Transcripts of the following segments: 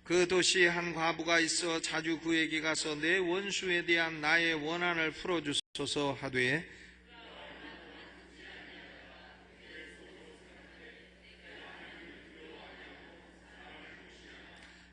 그 도시에 한 과부가 있어 자주 그에게 가서 내 원수에 대한 나의 원한을 풀어주소서 하되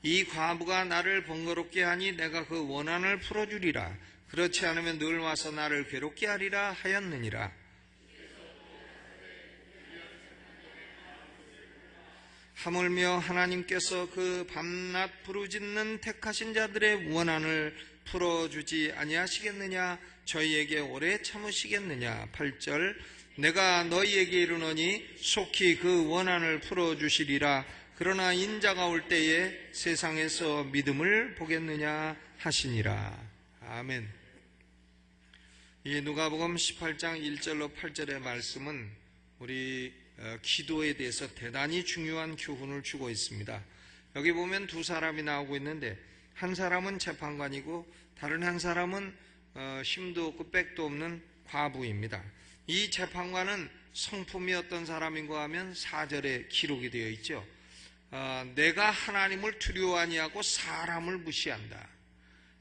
이 과부가 나를 번거롭게 하니 내가 그 원한을 풀어주리라. 그렇지 않으면 늘 와서 나를 괴롭게 하리라 하였느니라. 하물며 하나님께서 그 밤낮 부르짖는 택하신 자들의 원한을 풀어주지 아니하시겠느냐? 저희에게 오래 참으시겠느냐? 8절 내가 너희에게 이르노니 속히 그 원한을 풀어주시리라. 그러나 인자가 올 때에 세상에서 믿음을 보겠느냐 하시니라. 아멘. 이 누가복음 18장 1절로 8절의 말씀은 우리 기도에 대해서 대단히 중요한 교훈을 주고 있습니다. 여기 보면 두 사람이 나오고 있는데 한 사람은 재판관이고 다른 한 사람은 힘도 없고 백도 없는 과부입니다. 이 재판관은 성품이 어떤 사람인가 하면 4절에 기록이 되어 있죠. 내가 하나님을 두려워 아니하고 사람을 무시한다.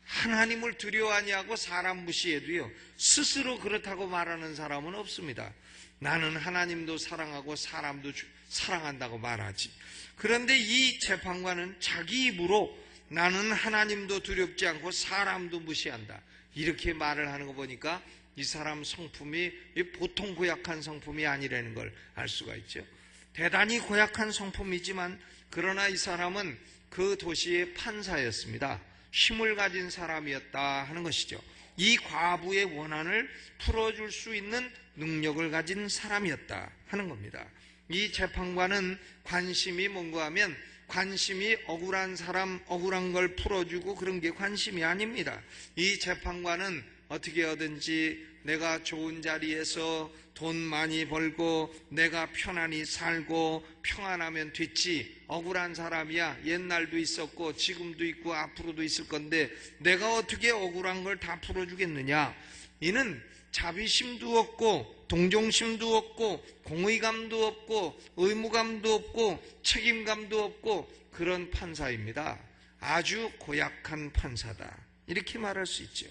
하나님을 두려워 아니하고 사람 무시해도요 스스로 그렇다고 말하는 사람은 없습니다. 나는 하나님도 사랑하고 사람도 사랑한다고 말하지. 그런데 이 재판관은 자기 입으로 나는 하나님도 두렵지 않고 사람도 무시한다 이렇게 말을 하는 거 보니까 이 사람 성품이 보통 고약한 성품이 아니라는 걸 알 수가 있죠. 대단히 고약한 성품이지만 그러나 이 사람은 그 도시의 판사였습니다. 힘을 가진 사람이었다 하는 것이죠. 이 과부의 원한을 풀어줄 수 있는 능력을 가진 사람이었다 하는 겁니다. 이 재판관은 관심이 뭔가 하면 관심이 억울한 사람, 억울한 걸 풀어주고 그런 게 관심이 아닙니다. 이 재판관은 어떻게 하든지 내가 좋은 자리에서 돈 많이 벌고 내가 편안히 살고 평안하면 됐지, 억울한 사람이야. 옛날도 있었고 지금도 있고 앞으로도 있을 건데 내가 어떻게 억울한 걸 다 풀어주겠느냐. 이는 자비심도 없고 동정심도 없고 공의감도 없고 의무감도 없고 책임감도 없고 그런 판사입니다. 아주 고약한 판사다 이렇게 말할 수 있죠.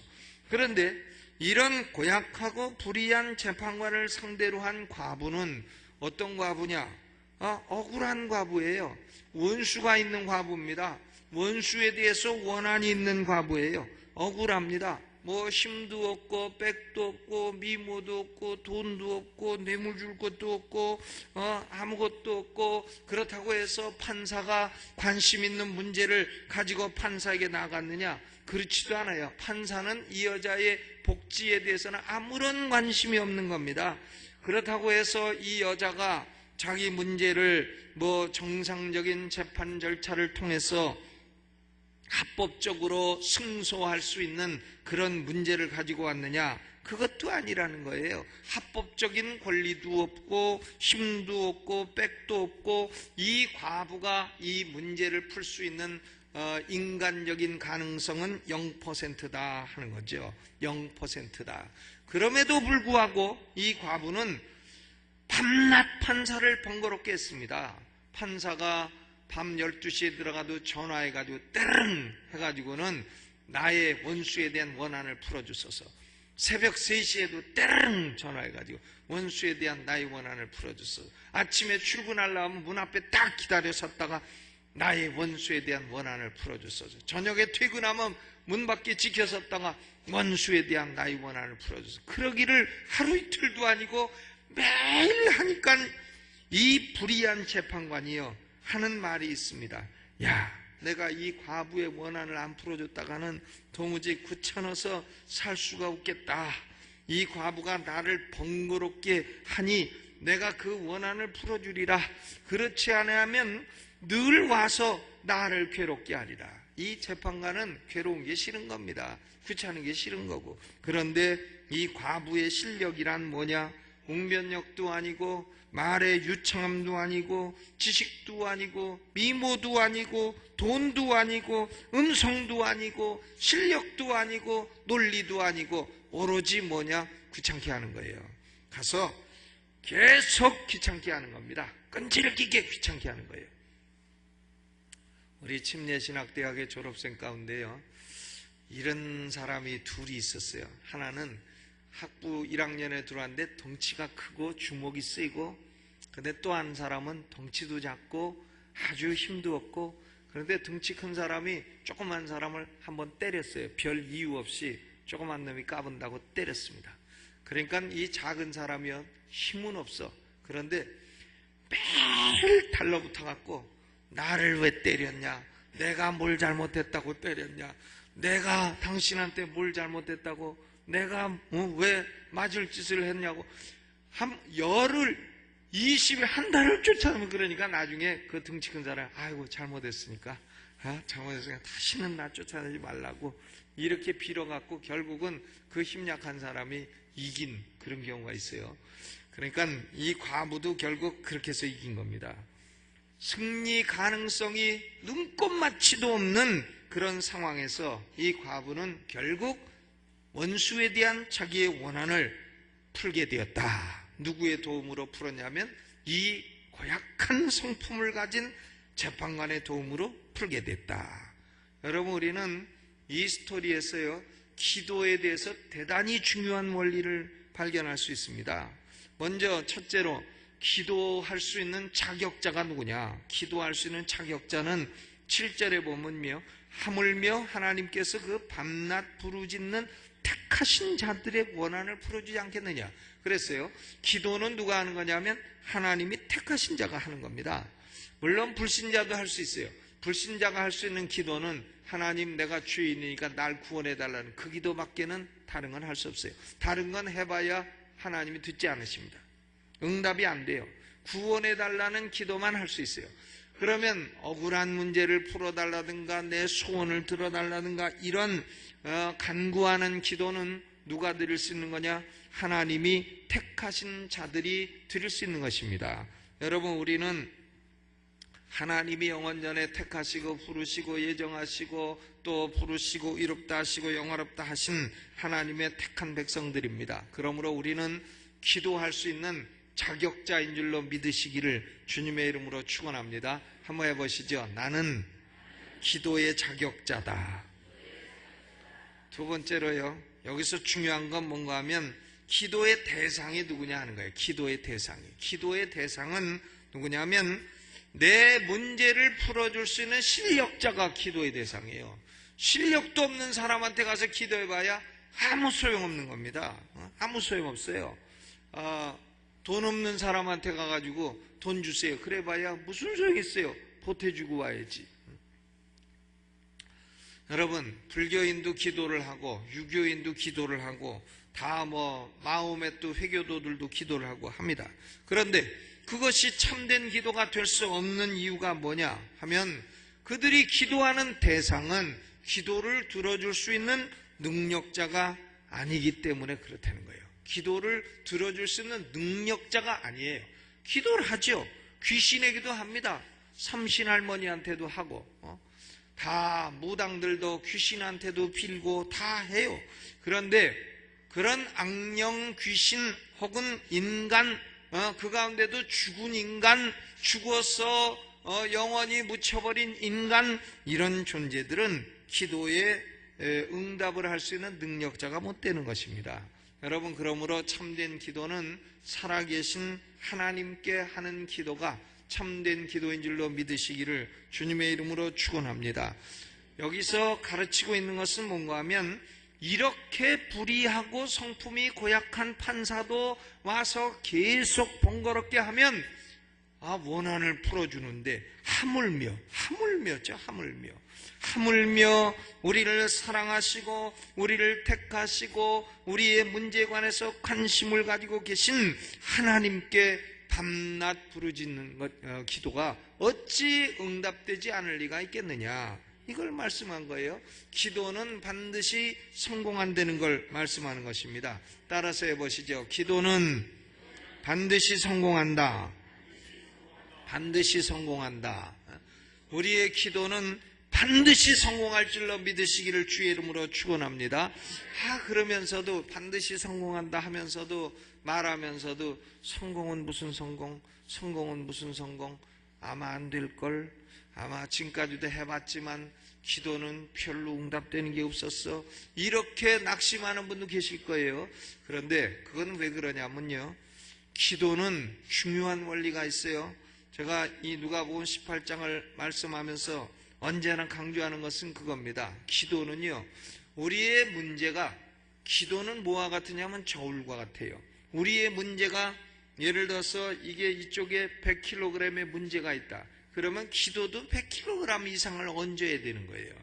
그런데 이런 고약하고 불의한 재판관을 상대로 한 과부는 어떤 과부냐? 억울한 과부예요. 원수가 있는 과부입니다. 원수에 대해서 원한이 있는 과부예요. 억울합니다. 뭐 힘도 없고 백도 없고 미모도 없고 돈도 없고 뇌물 줄 것도 없고 아무것도 없고 그렇다고 해서 판사가 관심 있는 문제를 가지고 판사에게 나갔느냐? 그렇지도 않아요. 판사는 이 여자의 복지에 대해서는 아무런 관심이 없는 겁니다. 그렇다고 해서 이 여자가 자기 문제를 뭐 정상적인 재판 절차를 통해서 합법적으로 승소할 수 있는 그런 문제를 가지고 왔느냐? 그것도 아니라는 거예요. 합법적인 권리도 없고 힘도 없고 백도 없고 이 과부가 이 문제를 풀 수 있는 인간적인 가능성은 0%다 하는 거죠. 0%다. 그럼에도 불구하고 이 과부는 밤낮 판사를 번거롭게 했습니다. 판사가 밤 12시에 들어가도 전화해가지고 때르릉 해가지고는 나의 원수에 대한 원한을 풀어주소서. 새벽 3시에도 때르릉 전화해가지고 원수에 대한 나의 원한을 풀어주소서. 아침에 출근하려면 문 앞에 딱 기다려 섰다가 나의 원수에 대한 원한을 풀어주소서. 저녁에 퇴근하면 문 밖에 지켜섰다가 원수에 대한 나의 원한을 풀어주소서. 그러기를 하루 이틀도 아니고 매일 하니까 이 불의한 재판관이요 하는 말이 있습니다. 야, 내가 이 과부의 원한을 안 풀어줬다가는 도무지 귀찮아서 살 수가 없겠다. 이 과부가 나를 번거롭게 하니 내가 그 원한을 풀어주리라. 그렇지 않으면 늘 와서 나를 괴롭게 하리라. 이 재판관은 괴로운 게 싫은 겁니다. 귀찮은 게 싫은 거고. 그런데 이 과부의 실력이란 뭐냐? 웅변력도 아니고 말의 유창함도 아니고 지식도 아니고 미모도 아니고 돈도 아니고 음성도 아니고 실력도 아니고 논리도 아니고 오로지 뭐냐? 귀찮게 하는 거예요. 가서 계속 귀찮게 하는 겁니다. 끈질기게 귀찮게 하는 거예요. 우리 침례신학대학의 졸업생 가운데요, 이런 사람이 둘이 있었어요. 하나는 학부 1학년에 들어왔는데 덩치가 크고 주먹이 쓰이고, 근데 또 한 사람은 덩치도 작고 아주 힘도 없고, 그런데 덩치 큰 사람이 조그만 사람을 한번 때렸어요. 별 이유 없이 조그만 놈이 까분다고 때렸습니다. 그러니까 이 작은 사람이요, 힘은 없어. 그런데 매일 달러붙어 갖고 나를 왜 때렸냐, 내가 뭘 잘못했다고 때렸냐, 내가 당신한테 뭘 잘못했다고, 내가 왜 맞을 짓을 했냐고, 한 열흘 20일 한 달을 쫓아오면, 그러니까 나중에 그 덩치 큰 사람, 아이고 잘못했으니까 잘못했으니까 다시는 나 쫓아내지 말라고 이렇게 빌어갖고 결국은 그 힘 약한 사람이 이긴 그런 경우가 있어요. 그러니까 이 과부도 결국 그렇게 해서 이긴 겁니다. 승리 가능성이 눈꼽맞지도 없는 그런 상황에서 이 과부는 결국 원수에 대한 자기의 원한을 풀게 되었다. 누구의 도움으로 풀었냐면 이 고약한 성품을 가진 재판관의 도움으로 풀게 됐다. 여러분, 우리는 이 스토리에서요, 기도에 대해서 대단히 중요한 원리를 발견할 수 있습니다. 먼저 첫째로, 기도할 수 있는 자격자가 누구냐? 기도할 수 있는 자격자는 7절에 보면요, 하물며 하나님께서 그 밤낮 부르짖는 택하신 자들의 원한을 풀어주지 않겠느냐. 그랬어요. 기도는 누가 하는 거냐면 하나님이 택하신 자가 하는 겁니다. 물론 불신자도 할 수 있어요. 불신자가 할 수 있는 기도는 하나님, 내가 죄인이니까 날 구원해달라는 그 기도밖에는 다른 건 할 수 없어요. 다른 건 해봐야 하나님이 듣지 않으십니다. 응답이 안 돼요. 구원해달라는 기도만 할 수 있어요. 그러면 억울한 문제를 풀어달라든가 내 소원을 들어달라든가 이런 간구하는 기도는 누가 드릴 수 있는 거냐? 하나님이 택하신 자들이 드릴 수 있는 것입니다. 여러분, 우리는 하나님이 영원전에 택하시고 부르시고 예정하시고 또 부르시고 이롭다 하시고 영화롭다 하신 하나님의 택한 백성들입니다. 그러므로 우리는 기도할 수 있는 자격자인 줄로 믿으시기를 주님의 이름으로 축원합니다. 한번 해보시죠. 나는 기도의 자격자다. 두 번째로요, 여기서 중요한 건 뭔가 하면 기도의 대상이 누구냐 하는 거예요. 기도의 대상이. 기도의 대상은 누구냐면 내 문제를 풀어줄 수 있는 실력자가 기도의 대상이에요. 실력도 없는 사람한테 가서 기도해봐야 아무 소용없는 겁니다. 아무 소용없어요. 돈 없는 사람한테 가가지고 돈 주세요. 그래봐야 무슨 소용이 있어요. 보태주고 와야지. 여러분, 불교인도 기도를 하고 유교인도 기도를 하고 다 마음의 또 회교도들도 기도를 하고 합니다. 그런데 그것이 참된 기도가 될 수 없는 이유가 뭐냐 하면 그들이 기도하는 대상은 기도를 들어줄 수 있는 능력자가 아니기 때문에 그렇다는 거예요. 기도를 들어줄 수 있는 능력자가 아니에요. 기도를 하죠. 귀신에게도 합니다. 삼신할머니한테도 하고 다 무당들도 귀신한테도 빌고 다 해요. 그런데 그런 악령 귀신 혹은 인간, 그 가운데도 죽은 인간, 죽어서 영원히 묻혀버린 인간, 이런 존재들은 기도에 응답을 할 수 있는 능력자가 못 되는 것입니다. 여러분, 그러므로 참된 기도는 살아계신 하나님께 하는 기도가 참된 기도인 줄로 믿으시기를 주님의 이름으로 축원합니다. 여기서 가르치고 있는 것은 뭔가 하면 이렇게 불의하고 성품이 고약한 판사도 와서 계속 번거롭게 하면 원한을 풀어주는데 하물며 우리를 사랑하시고 우리를 택하시고 우리의 문제에 관해서 관심을 가지고 계신 하나님께 밤낮 부르짖는 기도가 어찌 응답되지 않을 리가 있겠느냐, 이걸 말씀한 거예요. 기도는 반드시 성공한다는 걸 말씀하는 것입니다. 따라서 해보시죠. 기도는 반드시 성공한다. 반드시 성공한다. 우리의 기도는 반드시 성공할 줄로 믿으시기를 주의 이름으로 축원합니다. 그러면서도 반드시 성공한다 하면서도 말하면서도 성공은 무슨 성공, 성공은 무슨 성공, 아마 안 될걸, 아마 지금까지도 해봤지만 기도는 별로 응답되는 게 없었어, 이렇게 낙심하는 분도 계실 거예요. 그런데 그건 왜 그러냐면요, 기도는 중요한 원리가 있어요. 제가 이 누가복음 18장을 말씀하면서 언제나 강조하는 것은 그겁니다. 기도는요, 우리의 문제가, 기도는 뭐와 같으냐면 저울과 같아요. 우리의 문제가, 예를 들어서 이게 이쪽에 100kg의 문제가 있다. 그러면 기도도 100kg 이상을 얹어야 되는 거예요.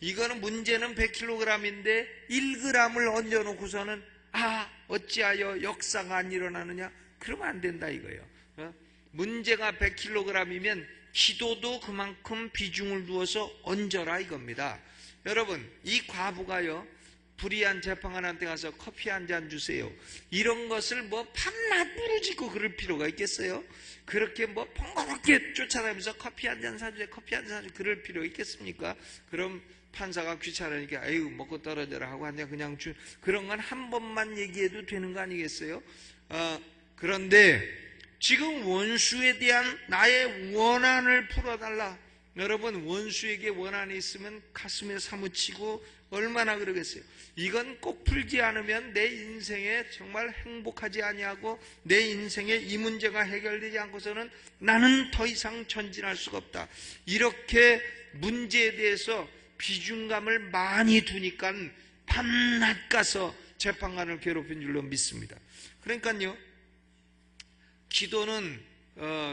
이거는 문제는 100kg인데 1g을 얹어놓고서는 어찌하여 역사가 안 일어나느냐? 그러면 안 된다 이거예요. 문제가 100kg이면 기도도 그만큼 비중을 두어서 얹어라 이겁니다. 여러분, 이 과부가요, 불의한 재판관한테 가서 커피 한 잔 주세요, 이런 것을 밤낮 부르짖고 그럴 필요가 있겠어요? 그렇게 번거롭게 쫓아다니면서 커피 한 잔 사주세요, 커피 한 잔 사주세요, 그럴 필요 있겠습니까? 그럼 판사가 귀찮으니까 아이고 먹고 떨어져라 하고 그냥 그런 건 한 번만 얘기해도 되는 거 아니겠어요? 그런데 지금 원수에 대한 나의 원한을 풀어달라. 여러분, 원수에게 원한이 있으면 가슴에 사무치고 얼마나 그러겠어요. 이건 꼭 풀지 않으면 내 인생에 정말 행복하지 아니하고 내 인생에 이 문제가 해결되지 않고서는 나는 더 이상 전진할 수가 없다. 이렇게 문제에 대해서 비중감을 많이 두니까 밤낮 가서 재판관을 괴롭힌 줄로 믿습니다. 그러니까요, 기도는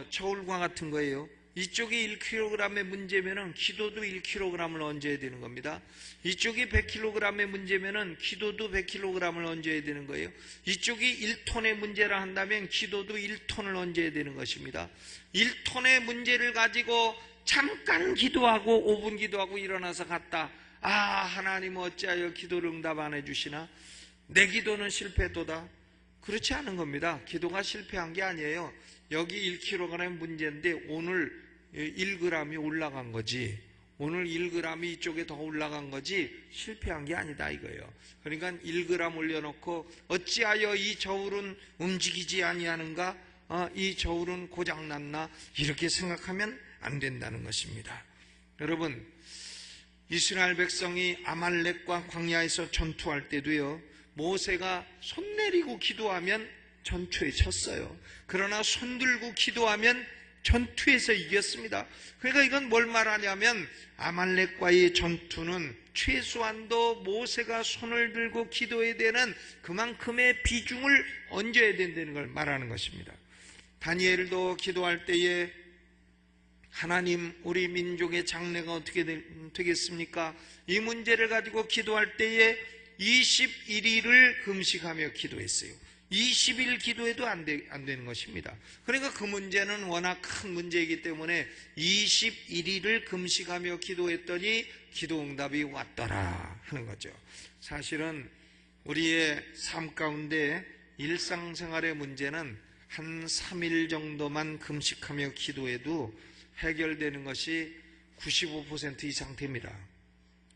저울과 같은 거예요. 이쪽이 1kg의 문제면은 기도도 1kg을 얹어야 되는 겁니다. 이쪽이 100kg의 문제면은 기도도 100kg을 얹어야 되는 거예요. 이쪽이 1톤의 문제라 한다면 기도도 1톤을 얹어야 되는 것입니다. 1톤의 문제를 가지고 잠깐 기도하고 5분 기도하고 일어나서 갔다. 하나님 어찌하여 기도를 응답 안 해주시나? 내 기도는 실패도다. 그렇지 않은 겁니다. 기도가 실패한 게 아니에요. 여기 1kg의 문제인데 오늘 1g이 올라간 거지, 오늘 1g이 이쪽에 더 올라간 거지 실패한 게 아니다 이거예요. 그러니까 1g 올려놓고 어찌하여 이 저울은 움직이지 아니하는가, 이 저울은 고장났나, 이렇게 생각하면 안 된다는 것입니다. 여러분, 이스라엘 백성이 아말렉과 광야에서 전투할 때도요, 모세가 손 내리고 기도하면 전투에 졌어요. 그러나 손 들고 기도하면 전투에서 이겼습니다. 그러니까 이건 뭘 말하냐면 아말렉과의 전투는 최소한도 모세가 손을 들고 기도해야 되는 그만큼의 비중을 얹어야 된다는 걸 말하는 것입니다. 다니엘도 기도할 때에 하나님, 우리 민족의 장래가 어떻게 되겠습니까? 이 문제를 가지고 기도할 때에 21일을 금식하며 기도했어요. 20일 기도해도 안 되는 것입니다. 그러니까 그 문제는 워낙 큰 문제이기 때문에 21일을 금식하며 기도했더니 기도 응답이 왔더라 하는 거죠. 사실은 우리의 삶 가운데 일상생활의 문제는 한 3일 정도만 금식하며 기도해도 해결되는 것이 95% 이상 됩니다.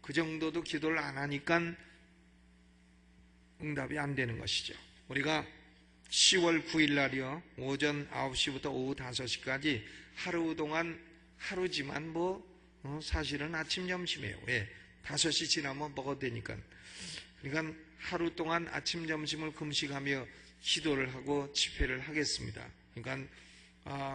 그 정도도 기도를 안 하니까 응답이 안 되는 것이죠. 우리가 10월 9일 날이요, 오전 9시부터 오후 5시까지 하루 동안, 하루지만 사실은 아침 점심이에요. 왜? 5시 지나면 먹어도 되니까. 그러니까 하루 동안 아침 점심을 금식하며 기도를 하고 집회를 하겠습니다. 그러니까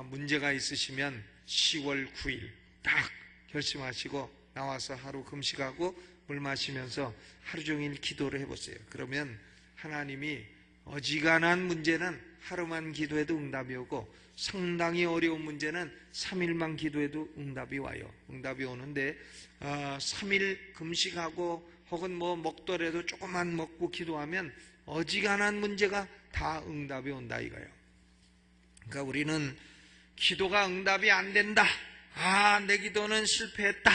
문제가 있으시면 10월 9일 딱 결심하시고 나와서 하루 금식하고 물 마시면서 하루 종일 기도를 해보세요. 그러면 하나님이 어지간한 문제는 하루만 기도해도 응답이 오고 상당히 어려운 문제는 3일만 기도해도 응답이 와요. 응답이 오는데 3일 금식하고 혹은 먹더라도 조금만 먹고 기도하면 어지간한 문제가 다 응답이 온다 이거예요. 그러니까 우리는 기도가 응답이 안 된다, 내 기도는 실패했다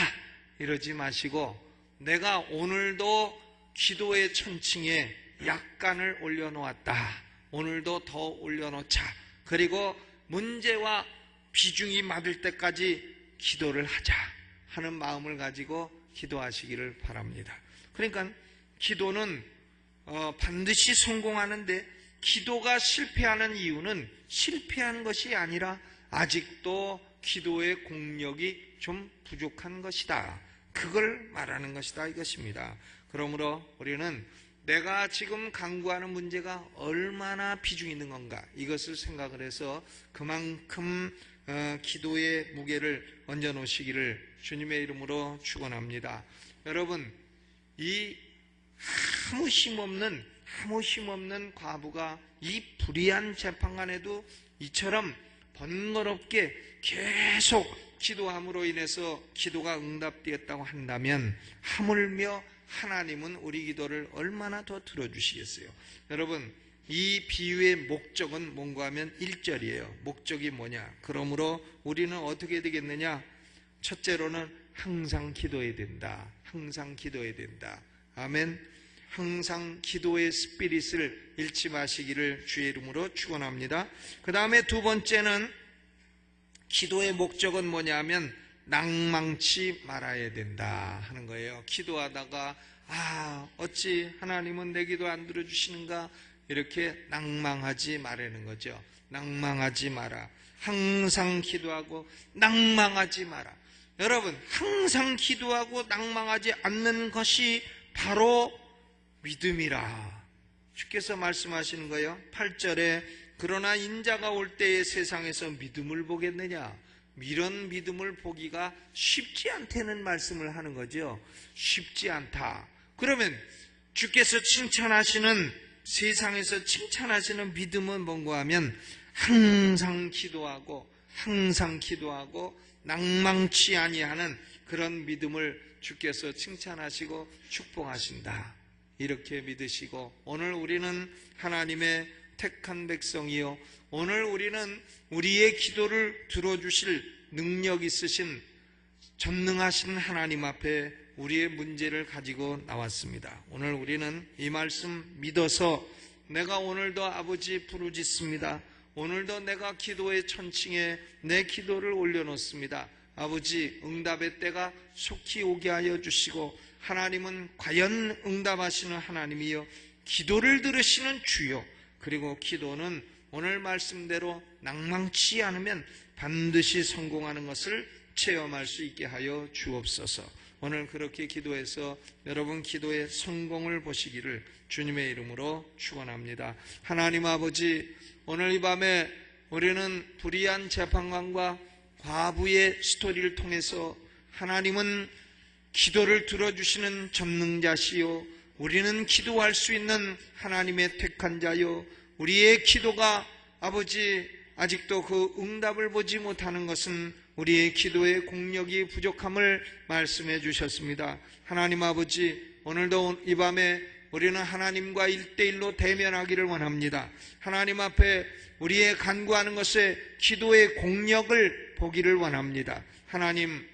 이러지 마시고 내가 오늘도 기도의 천칭에 약간을 올려놓았다, 오늘도 더 올려놓자, 그리고 문제와 비중이 맞을 때까지 기도를 하자 하는 마음을 가지고 기도하시기를 바랍니다. 그러니까 기도는 반드시 성공하는데 기도가 실패하는 이유는 실패한 것이 아니라 아직도 기도의 공력이 좀 부족한 것이다. 그걸 말하는 것이다 이것입니다. 그러므로 우리는 내가 지금 간구하는 문제가 얼마나 비중 있는 건가 이것을 생각을 해서 그만큼 기도의 무게를 얹어 놓으시기를 주님의 이름으로 축원합니다. 여러분, 이 아무 힘없는 과부가 이 불의한 재판관에도 이처럼 번거롭게 계속 기도함으로 인해서 기도가 응답되었다고 한다면 하물며 하나님은 우리 기도를 얼마나 더 들어주시겠어요. 여러분, 이 비유의 목적은 뭔가 하면 1절이에요. 목적이 뭐냐? 그러므로 우리는 어떻게 되겠느냐? 첫째로는 항상 기도해야 된다. 항상 기도해야 된다. 아멘. 항상 기도의 스피릿을 잃지 마시기를 주의 이름으로 축원합니다. 그 다음에 두 번째는 기도의 목적은 뭐냐면 낭망치 말아야 된다 하는 거예요. 기도하다가 어찌 하나님은 내 기도 안 들어주시는가 이렇게 낭망하지 말라는 거죠. 낭망하지 마라. 항상 기도하고 낭망하지 마라. 여러분, 항상 기도하고 낭망하지 않는 것이 바로 믿음이라 주께서 말씀하시는 거예요. 8절에 그러나 인자가 올 때에 세상에서 믿음을 보겠느냐? 이런 믿음을 보기가 쉽지 않다는 말씀을 하는 거죠. 쉽지 않다. 그러면 주께서 칭찬하시는, 세상에서 칭찬하시는 믿음은 뭔가 하면 항상 기도하고 낭망치 아니하는 그런 믿음을 주께서 칭찬하시고 축복하신다. 이렇게 믿으시고, 오늘 우리는 하나님의 택한 백성이요, 오늘 우리는 우리의 기도를 들어주실 능력 있으신 전능하신 하나님 앞에 우리의 문제를 가지고 나왔습니다. 오늘 우리는 이 말씀 믿어서 내가 오늘도 아버지 부르짖습니다. 오늘도 내가 기도의 천칭에 내 기도를 올려놓습니다. 아버지, 응답의 때가 속히 오게 하여 주시고, 하나님은 과연 응답하시는 하나님이요 기도를 들으시는 주요, 그리고 기도는 오늘 말씀대로 낭망치 않으면 반드시 성공하는 것을 체험할 수 있게 하여 주옵소서. 오늘 그렇게 기도해서 여러분 기도의 성공을 보시기를 주님의 이름으로 축원합니다. 하나님 아버지, 오늘 이 밤에 우리는 불의한 재판관과 과부의 스토리를 통해서 하나님은 기도를 들어주시는 전능자시요, 우리는 기도할 수 있는 하나님의 택한 자요, 우리의 기도가 아버지 아직도 그 응답을 보지 못하는 것은 우리의 기도의 공력이 부족함을 말씀해 주셨습니다. 하나님 아버지, 오늘도 이 밤에 우리는 하나님과 1대1로 대면하기를 원합니다. 하나님 앞에 우리의 간구하는 것에 기도의 공력을 보기를 원합니다. 하나님,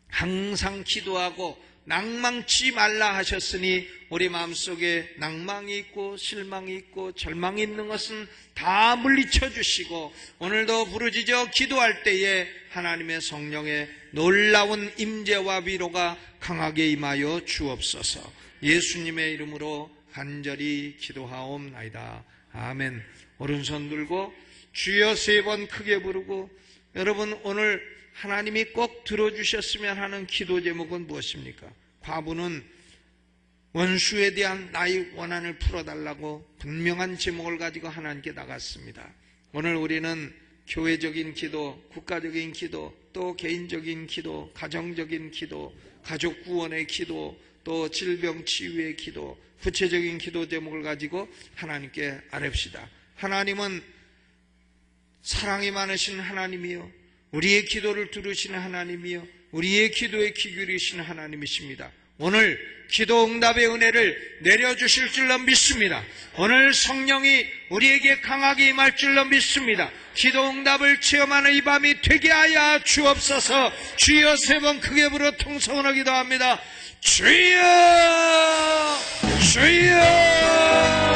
항상 기도하고 낭망치 말라 하셨으니 우리 마음속에 낭망이 있고 실망이 있고 절망이 있는 것은 다 물리쳐 주시고, 오늘도 부르짖어 기도할 때에 하나님의 성령의 놀라운 임재와 위로가 강하게 임하여 주옵소서. 예수님의 이름으로 간절히 기도하옵나이다. 아멘. 오른손 들고 주여 3번 크게 부르고, 여러분 오늘 하나님이 꼭 들어주셨으면 하는 기도 제목은 무엇입니까? 과부는 원수에 대한 나의 원한을 풀어달라고 분명한 제목을 가지고 하나님께 나갔습니다. 오늘 우리는 교회적인 기도, 국가적인 기도, 또 개인적인 기도, 가정적인 기도, 가족 구원의 기도, 또 질병 치유의 기도, 구체적인 기도 제목을 가지고 하나님께 아뢰읍시다. 하나님은 사랑이 많으신 하나님이요, 우리의 기도를 들으시는 하나님이요, 우리의 기도에 귀 기울이시는 하나님이십니다. 오늘 기도 응답의 은혜를 내려주실 줄로 믿습니다. 오늘 성령이 우리에게 강하게 임할 줄로 믿습니다. 기도 응답을 체험하는 이 밤이 되게 하여 주옵소서. 주여 3번 크게 부르 통성으로 기도합니다. 주여, 주여.